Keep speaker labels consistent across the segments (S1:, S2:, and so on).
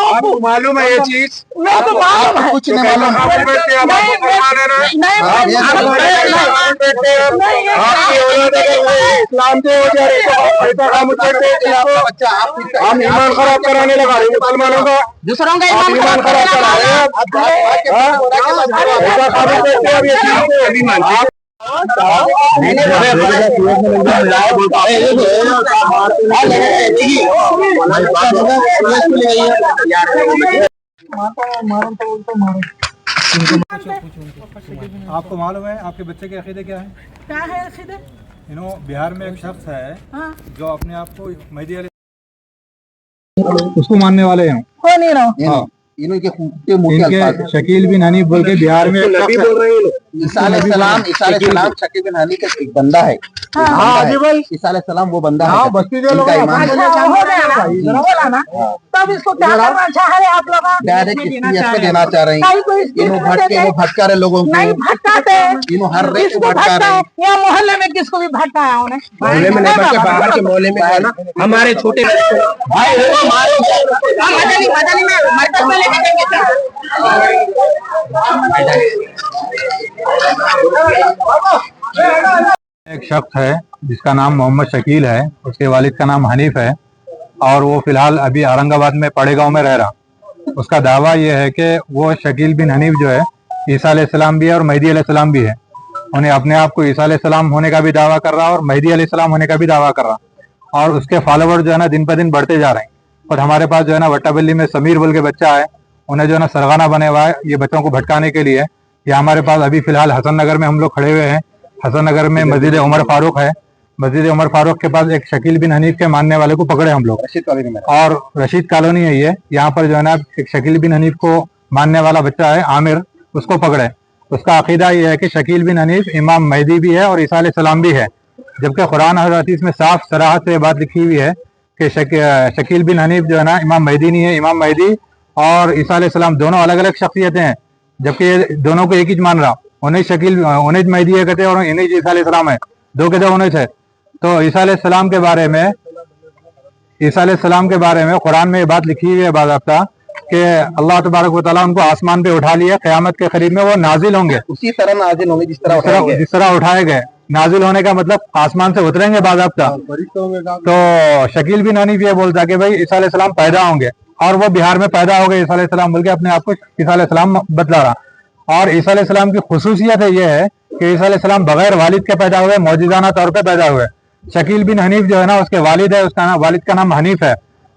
S1: आपको मालूम है ये चीज?
S2: कुछ नहीं मालूम।
S1: इस्लाम के हम ईमान खराब कराने लगा रहे मुसलमानों का,
S2: दूसरों का
S1: ईमान खराब करा रहे हैं आप।
S3: आपको मालूम है आपके बच्चे के अकीदे क्या है?
S4: क्या है अकीदे?
S3: बिहार में एक शख्स है जो अपने आप को मेहदी
S5: उसको मानने वाले हैं।
S4: हो नहीं रहा
S2: इनके
S5: इनके शकील बिन हनीफ बोल के बिहार में
S2: ईसा अलैहिस्सलाम शकील बिन हनीफ का एक बंदा है। ईसा अलैहिस्सलाम वो बंदा है।
S4: तब इसको क्या करना चाह रहे आप लोग?
S2: डायरेक्ट देना चाह रहे हैं। भटका रहे लोगों को,
S4: नहीं भटकाते,
S2: हर रेत को भटका रहे हैं।
S4: यहाँ मोहल्ले में किसको भी भटकाया उन्हें?
S1: मोहल्ले में नहीं बल्कि बाहर के मोहल्ले में है ना, हमारे छोटे
S5: एक शख्स है जिसका नाम मोहम्मद शकील है, उसके वालिद का नाम हनीफ है और वो फिलहाल अभी औरंगाबाद में पड़े गांव में रह रहा। उसका दावा यह है कि वो शकील बिन हनीफ जो है ईसा अलैहिस्सलाम भी है और मेहदी अलैहिस्सलाम भी है। उन्हें अपने आप को ईसा अलैहिस्सलाम होने का भी दावा कर रहा और मेहदी अलैहिस्सलाम होने का भी दावा कर रहा और उसके फॉलोवर जो है ना दिन पर दिन बढ़ते जा रहे हैं। और हमारे पास जो है ना वट्टाबल्ली में समीर बोल के बच्चा है, उन्हें जो है ना सरगाना बने हुआ है ये बच्चों को भटकाने के लिए। या हमारे पास अभी फिलहाल हसन नगर में हम लोग खड़े हुए हैं। हसन नगर में मस्जिद उमर फारूक है, मस्जिद उमर फारूक के पास एक शकील बिन हनीफ के मानने वाले को पकड़े हम लोग, और रशीद कॉलोनी है ये, यहाँ पर जो है ना एक शकील बिन हनीफ को मानने वाला बच्चा है आमिर, उसको पकड़े। उसका अकीदा ये है कि शकील बिन हनीफ इमाम मेहदी भी है और ईसा अलैहिस्सलाम भी है, जबकि कुरान और हदीस में साफ सराहत से बात लिखी हुई है कि शकील बिन हनीफ जो है ना इमाम मेहदी नहीं है। इमाम मेहदी और ईसा अलैहिस्सलाम दोनों अलग अलग शख्सियतें हैं, जबकि ये दोनों को एक ही मान रहा। उन्हें शकील उन्हें मेहदी है कहते हैं और इन्हें ईसा अलैहिस्सलाम है, दो कहते उन्हें है। तो ईसा अलैहिस्सलाम के बारे में कुरान में ये बात लिखी हुई है बाज़ाब्ता कि अल्लाह तबारक व तआला उनको आसमान पे उठा लिया, क़यामत के करीब में वो नाजिल होंगे,
S2: उसी तरह नाजिल होंगे जिस तरह
S5: उठाए गए। नाजिल होने का मतलब आसमान से उतरेंगे बाज़ाब्ता। तो शकील बिन हनीफ ये बोलता है कि भाई ईसा अलैहिस्सलाम पैदा होंगे और वो बिहार में पैदा हो गए ईसा अलैहिस्सलाम बोल के अपने आप को ईसा अलैहिस्सलाम बतला रहा। और ईसा अलैहिस्सलाम की खुसूसियत है ये है कि ईसा अलैहिस्सलाम बगैर वालिद के पैदा हुए, मौजिज़ाना तौर पे पैदा हुए। शकील बिन हनीफ जो है ना उसके वालिद है, उसका वालिद का नाम हनीफ है।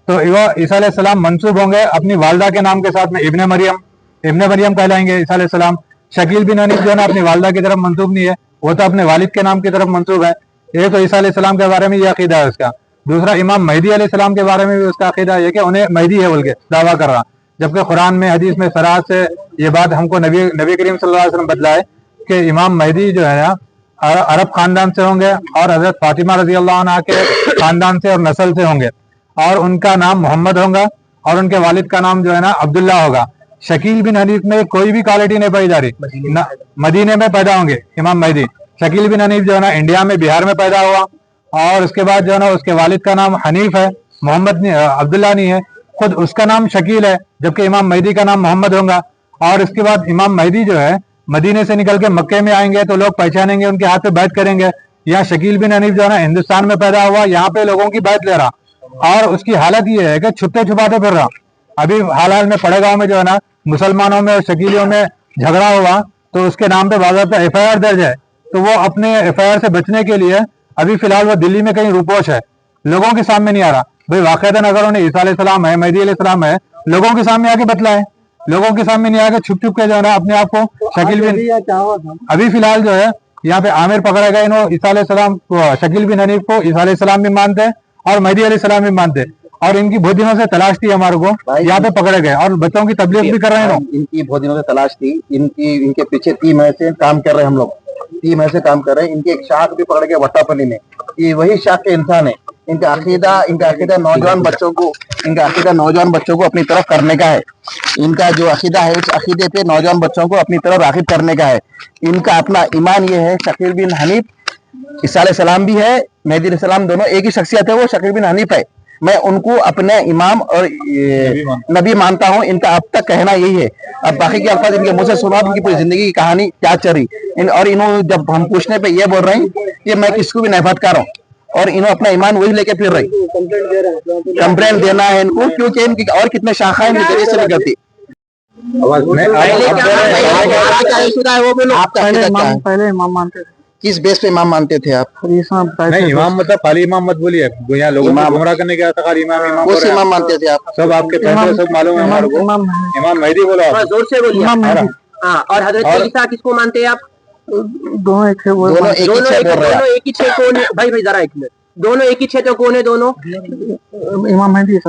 S5: तो वो ईसा अलैहिस्सलाम मंसूब होंगे अपनी वालदा के नाम के साथ में, इब्ने मरियम कहलाएंगे ईसा अलैहिस्सलाम। शकील बिन हनीफ जो है ना अपनी वालदा की तरफ मंसूब नहीं है, वो तो अपने वालिद के नाम की तरफ मंसूब है। ये तो ईसा अलैहिस्सलाम के बारे में ये अकीदा है उसका। दूसरा, इमाम मेहदी अलैहिस्सलाम के बारे में भी उसका अकीदा है कि उन्हें मेहदी है बोल के दावा कर रहा, जबकि कुरान में हदीस में सराहत से ये बात हमको नबी करीम सल्लल्लाहु अलैहि वसल्लम बतलाए कि इमाम मेहदी जो है ना अरब खानदान से होंगे और हजरत फातिमा रजी अल्लाह अन्हा के खानदान से और नस्ल से होंगे, और उनका नाम मोहम्मद होगा और उनके वालिद का नाम जो है ना अब्दुल्ला होगा। शकील बिन हनीफ में कोई भी क्वालिटी नहीं पाई जा रही। मदीने में पैदा होंगे इमाम मेहदी। शकील बिन हनीफ जो है ना इंडिया में बिहार में पैदा हुआ और उसके बाद जो है ना उसके वालिद का नाम हनीफ है, मोहम्मद अब्दुल्ला नहीं है, खुद उसका नाम शकील है, जबकि इमाम मेहदी का नाम मोहम्मद होगा। और इसके बाद इमाम मेहदी जो है मदीने से निकल के मक्के में आएंगे तो लोग पहचानेंगे, उनके हाथ पे बैत करेंगे। यहाँ शकील बिन हनीफ जो है ना हिंदुस्तान में पैदा हुआ, यहाँ पे लोगों की बैत ले रहा और उसकी हालत ये है कि छुपते छुपाते फिर रहा। अभी हाल में पड़े गाँव में जो है ना मुसलमानों में और शकीलियों में झगड़ा हुआ तो उसके नाम पे बाज़ाब्ता FIR दर्ज है। तो वो अपने FIR से बचने के लिए अभी फिलहाल वो दिल्ली में कहीं रुपोश है, लोगों के सामने नहीं आ रहा। भाई वाक़ईतन अगर उन्हें ईसा अलैहिस्सलाम है, मेहदी अलैहिस्सलाम है, लोगों के सामने आके बतलाए, लोगों के सामने नहीं आके छुप के जो है ना अपने आप को शकील बिन। अभी फिलहाल जो है यहाँ पे आमिर पकड़ा गया, इन्होंने ईसा अलैहिस्सलाम शकील बिन हनीफ को ईसा अलैहिस्सलाम भी मानते हैं और मेहदी अलैहिस्सलाम भी मानते, और इनकी बहुत दिनों से तलाश थी हमारे को, यहाँ पे पकड़े गए और बच्चों की तबलीग भी कर रहे हैं।
S2: इनकी बहुत दिनों से तलाश थी, इनके पीछे 3 महीने से काम कर रहे हैं हम लोग, 3 महीने से काम कर रहे हैं। इनके एक शाख भी पकड़ गए वट्टापल्ली में, ये वही शाख के इंसान है। इनका अकीदा नौजवान बच्चों को अपनी तरफ करने का है। इनका जो अकीदा है उस अकीदे पे नौजवान बच्चों को अपनी तरफ राग़िब करने का है। इनका अपना ईमान ये है शकील बिन हनीफ ईसा अलैहिस्सलाम भी है, मेहदी अलैहिस्सलाम, दोनों एक ही शख्सियत है, वो शकील बिन हनीफ है। मैं उनको अपने इमाम और नबी मानता हूँ, इनका अब तक कहना यही है। अब बाकी के अल्फाज इनके मुंह से सुना, इनकी पूरी जिंदगी की कहानी क्या चली और इन्होंने जब हम पूछने पे ये बोल रहे हैं कि मैं किसको भी नफरत कर रहा हूँ और इन्होंने अपना ईमान वही लेके फिर रही। कंप्लेंट देना है इनको, क्योंकि इनकी और कितने शाखाएं इनके जरिए से निकलती।
S4: पहले इमाम मानते थे।
S2: किस बेस पे इमाम मानते थे आप?
S5: नहीं इमाम मतलब खाली इमाम मत बोलिए, यहाँ लोगों को गुमराह करने के आता खाली इमाम इमाम।
S2: कौन से इमाम मानते थे आप?
S5: सब आपके फैसले सब मालूम है हमारे को। इमाम मेहदी बोलो आप।
S6: जोर से बोलिए। हाँ, और हजरत ईसा किसको मानते हैं आप?
S4: दोनों एक है,
S2: दोनों एक ही छह बोल रहे हैं।
S6: दोनों एक ही छह कौन है? भाई जरा एक मिनट, दोनों एक ही छह तो कौन है दोनों?
S4: इमाम मेहदी।